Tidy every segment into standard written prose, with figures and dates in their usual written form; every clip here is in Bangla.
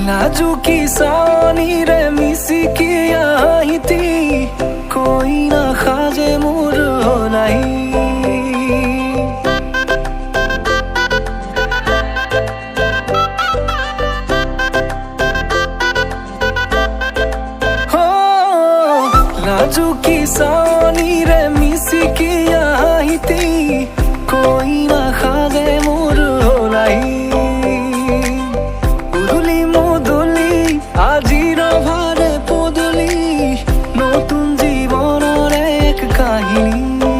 लाजुकी सानी रे मिसिकी आहिती कोई ना खाजे मोर होलाई हो लाजुकी सानी रे मिसिकी आहिती कोई ना खाजे मोर होलाई আজির ভারে পদলি নতুন জীবনের এক কাহিনী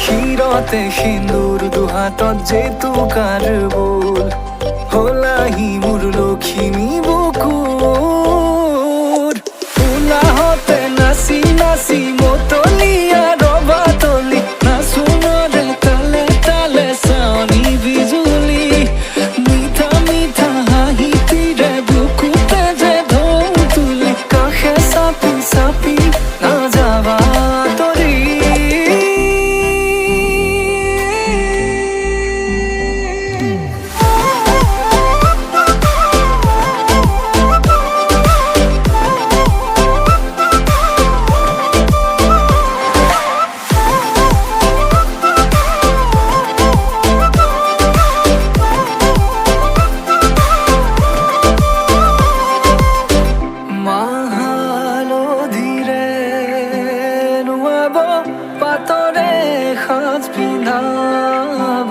হিরতে সিন্দুর দুহাতত যেতু কারবল হলাহি মোর লক্ষ্মী বুকুর উলাহতে নাচি নাচি মতলিয়া রবা তলি নাচুনরে তালে তালে সানি বিজুলি মিঠা মিঠা হাহিতি রে সাপি না যাবা তরি পাতরে সাজ পিন্ধাব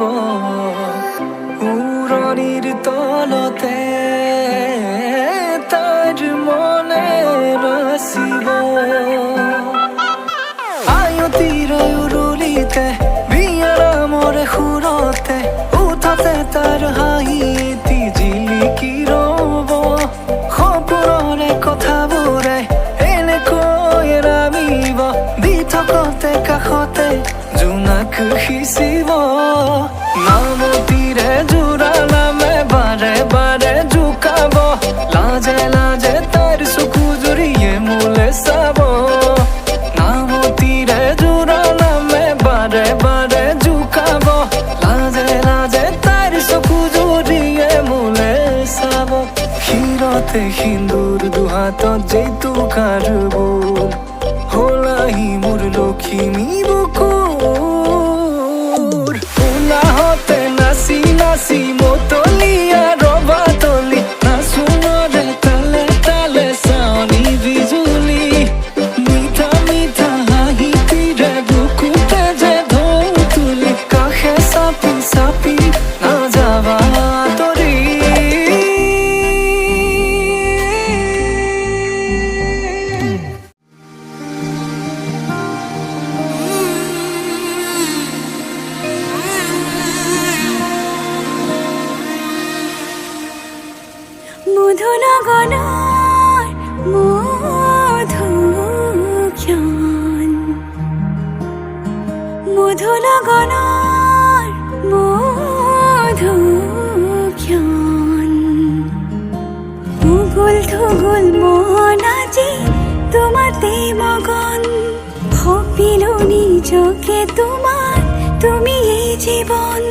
উৰণিৰ তলতে তাইৰ মনে ৰচিব আয়তিৰ উৰুলিতে বিয়াৰ মৰে সুৰতে উঠতে তাৰ হাঁহি এটি জিলিকি ৰব সপোনৰে কথাবোৰে এনেকৈ নামিব দি থকতে কাষতে জোনাক সিঁচিব নামতিৰে জোৰা নামে বাৰে বাৰে জোকাব লাজে লাজে তাইৰ চকু জুৰিয়ে মোলে চাব নামতিৰে জোৰা নামে বাৰে বাৰে জোকাব লাজে লাজে তাইৰ চকু জুৰিয়ে মোলে চাব হিৰতে সিন্দুৰ দুহাতত যেতু কাৰবল হলাহি মোর লক্ষ্মী বুকুর উলাহতে নাচি নাচি মতলিয়া রবা তলি নাচুনরে তালে তালে সানি বিজুলি মিঠা মিঠা হাহিতি রে বুকুতে যে ঢৌ তুলি কাষে চাপি চাপি না যাবা তৰি মধুনগনৰ মধুক্ষণ মধুনগনৰ মধুক্ষণ উগুল থুগুল মন আজি তোমাতে মগন ভাবিলো নিজকে তোমার তুমি এই জীবন